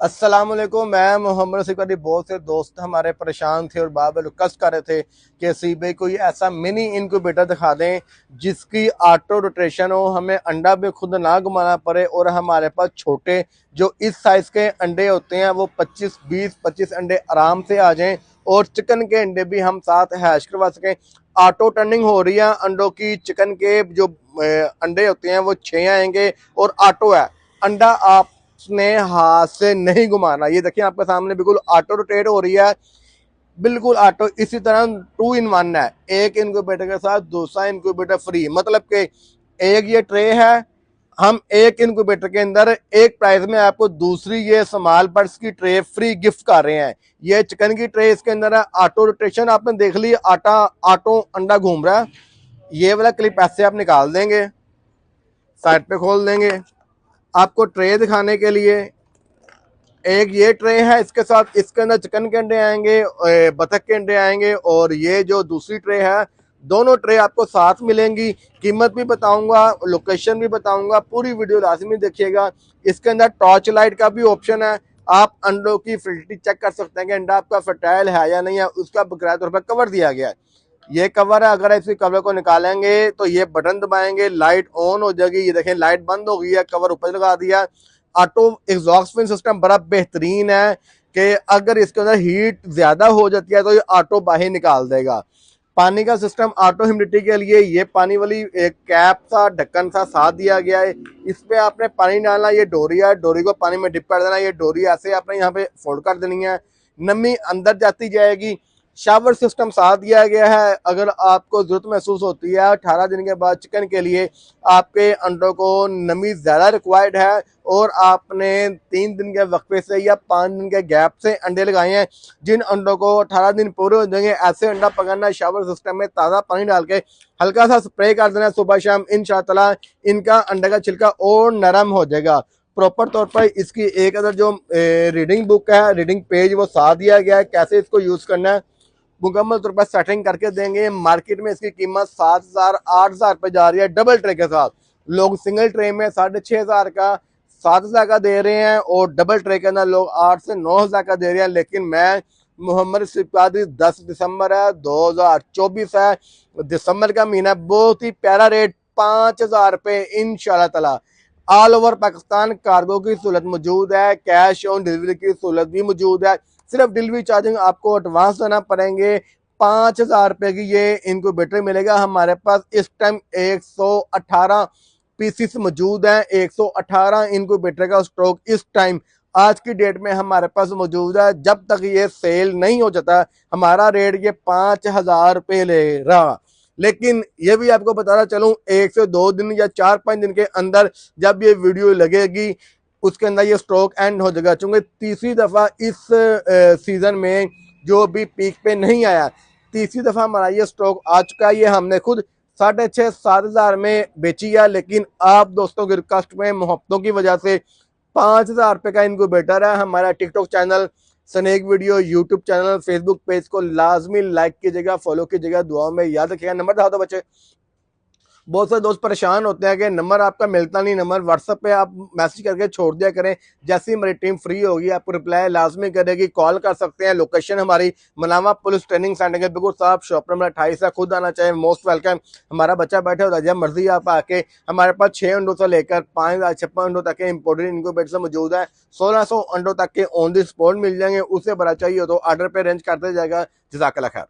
अस्सलाम वालेकुम। मैं मोहम्मद सिकरी। बहुत से दोस्त हमारे परेशान थे और बार रिक्वेस्ट कर रहे थे कि सीबे कोई ऐसा मिनी इनक्यूबेटर दिखा दें जिसकी ऑटो रोटेशन हो, हमें अंडा भी खुद ना घुमाना पड़े और हमारे पास छोटे जो इस साइज़ के अंडे होते हैं वो 25 अंडे आराम से आ जाएं और चिकन के अंडे भी हम साथ हैश करवा सकें। ऑटो टर्निंग हो रही है अंडों की। चिकन के जो अंडे होते हैं वो 6 आएंगे और ऑटो है। अंडा आप ने हाथ से नहीं घुमाना। ये देखिए आपके सामने बिल्कुल ऑटो रोटेट हो रही है, बिल्कुल ऑटो। इसी तरह 2 in 1 है, एक इनक्यूबेटर के साथ दूसरा इनक्यूबेटर फ्री। मतलब कि एक ये ट्रे है, हम एक इनक्यूबेटर के अंदर एक प्राइस में आपको दूसरी ये स्मॉल बर्ड्स की ट्रे फ्री गिफ्ट कर रहे हैं। ये चिकन की ट्रे इसके अंदर है। ऑटो रोटेशन आपने देख ली, ऑटो अंडा घूम रहा है। ये वाला क्लिप ऐसे आप निकाल देंगे, साइड पे खोल देंगे। आपको ट्रे दिखाने के लिए एक ये ट्रे है, इसके साथ इसके अंदर चिकन के अंडे आएंगे, बतख के अंडे आएंगे और ये जो दूसरी ट्रे है, दोनों ट्रे आपको साथ मिलेंगी। कीमत भी बताऊंगा, लोकेशन भी बताऊंगा, पूरी वीडियो लाजमी देखिएगा। इसके अंदर टॉर्च लाइट का भी ऑप्शन है। आप अंडों की फर्टिलिटी चेक कर सकते हैं कि अंडा आपका फर्टाइल है या नहीं है, उसका बकायदा तौर पर कवर दिया गया है। ये कवर है, अगर इसी कवर को निकालेंगे तो ये बटन दबाएंगे, लाइट ऑन हो जाएगी। ये देखें लाइट बंद हो गई है, कवर ऊपर लगा दिया। ऑटो एग्जॉस्ट फैन सिस्टम बड़ा बेहतरीन है कि अगर इसके अंदर हीट ज्यादा हो जाती है तो ये ऑटो बाहर निकाल देगा। पानी का सिस्टम ऑटो ह्यूमिडिटी के लिए ये पानी वाली एक कैप सा ढक्कन सा साथ दिया गया है। इस पे आपने पानी डालना, ये डोरी है, डोरी को पानी में डिप कर देना। ये डोरी ऐसे आपने यहाँ पे फोल्ड कर देनी है, नमी अंदर जाती जाएगी। शावर सिस्टम साथ दिया गया है। अगर आपको जरूरत महसूस होती है 18 दिन के बाद चिकन के लिए, आपके अंडों को नमी ज़्यादा रिक्वायर्ड है और आपने 3 दिन के वक्फे से या 5 दिन के गैप से अंडे लगाए हैं, जिन अंडों को 18 दिन पूरे हो जाएंगे, ऐसे अंडा पकाना शावर सिस्टम में ताज़ा पानी डाल के हल्का सा स्प्रे कर देना सुबह शाम। इंशाअल्लाह इनका अंडे का छिलका और नरम हो जाएगा। प्रॉपर तौर पर इसकी एक अदर जो रीडिंग बुक है, रीडिंग पेज, वो साथ दिया गया है कैसे इसको यूज़ करना है। मुकम्मल तौर पर सेटिंग करके देंगे। मार्केट में इसकी कीमत 7,000 8,000 रुपये जा रही है डबल ट्रे के साथ। लोग सिंगल ट्रे में 6,500 का 7,000 का दे रहे हैं और डबल ट्रे के अंदर लोग 8 से 9,000 का दे रहे हैं। लेकिन मैं मोहम्मद सिफादी 10 दिसंबर है 2024 है, दिसंबर का महीना, बहुत ही प्यारा रेट 5,000 रुपये इंशाल्लाह ताला। ऑल ओवर पाकिस्तान कार्गो की सहूलत मौजूद है, कैश ऑन डिलीवरी की सहूलत भी मौजूद है। सिर्फ डिलीवरी चार्जिंग आपको एडवांस देना पड़ेंगे। 5,000 रुपये की ये इनक्यूबेटर मिलेगा। हमारे पास इस टाइम 118 पीसीस मौजूद हैं। 118 इनक्यूबेटर का स्टॉक इस टाइम आज की डेट में हमारे पास मौजूद है। जब तक ये सेल नहीं हो जाता हमारा रेट ये 5,000 रुपये ले रहा। लेकिन ये भी आपको बताना चलूं, 1 से 2 दिन या 4-5 दिन के अंदर जब ये वीडियो लगेगी उसके अंदर ये स्टॉक एंड हो जाएगा। चूंकि तीसरी दफा इस सीजन में जो भी पीक पे नहीं आया, तीसरी दफा हमारा ये स्टॉक आ चुका है। ये हमने खुद 6,500-7,000 में बेची है, लेकिन आप दोस्तों की रिक्वेस्ट में, मोहब्बतों की वजह से 5,000 रुपये का इनक्यूबेटर है। हमारा TikTok channel, Snack Video, YouTube channel, Facebook page को लाजमी लाइक कीजिएगा, फॉलो कीजिएगा, दुआ में याद रखिएगा। नंबर दो तो बच्चे, बहुत सारे दोस्त परेशान होते हैं कि नंबर आपका मिलता नहीं। नंबर व्हाट्सएप पे आप मैसेज करके छोड़ दिया करें, जैसे ही हमारी टीम फ्री होगी आपको रिप्लाई लाजमी करेगी। कॉल कर सकते हैं। लोकेशन हमारी मनावा पुलिस ट्रेनिंग सेंटर के बिल्कुल साहब, शॉप नंबर 28 है। खुद आना चाहे मोस्ट वेलकम। हमारा बच्चा बैठे होता है, जब मर्जी आप आके, हमारे पास 6 अंडों से लेकर 5,056 अंडों तक के इंपोर्टेड इनक्यूबेटर मौजूद है। 1,600 अंडों तक के ऑन द स्पॉट मिल जाएंगे। उससे बड़ा चाहिए तो ऑर्डर पे अरेंज करते जाएगा। जज़ाकल्लाह खैर।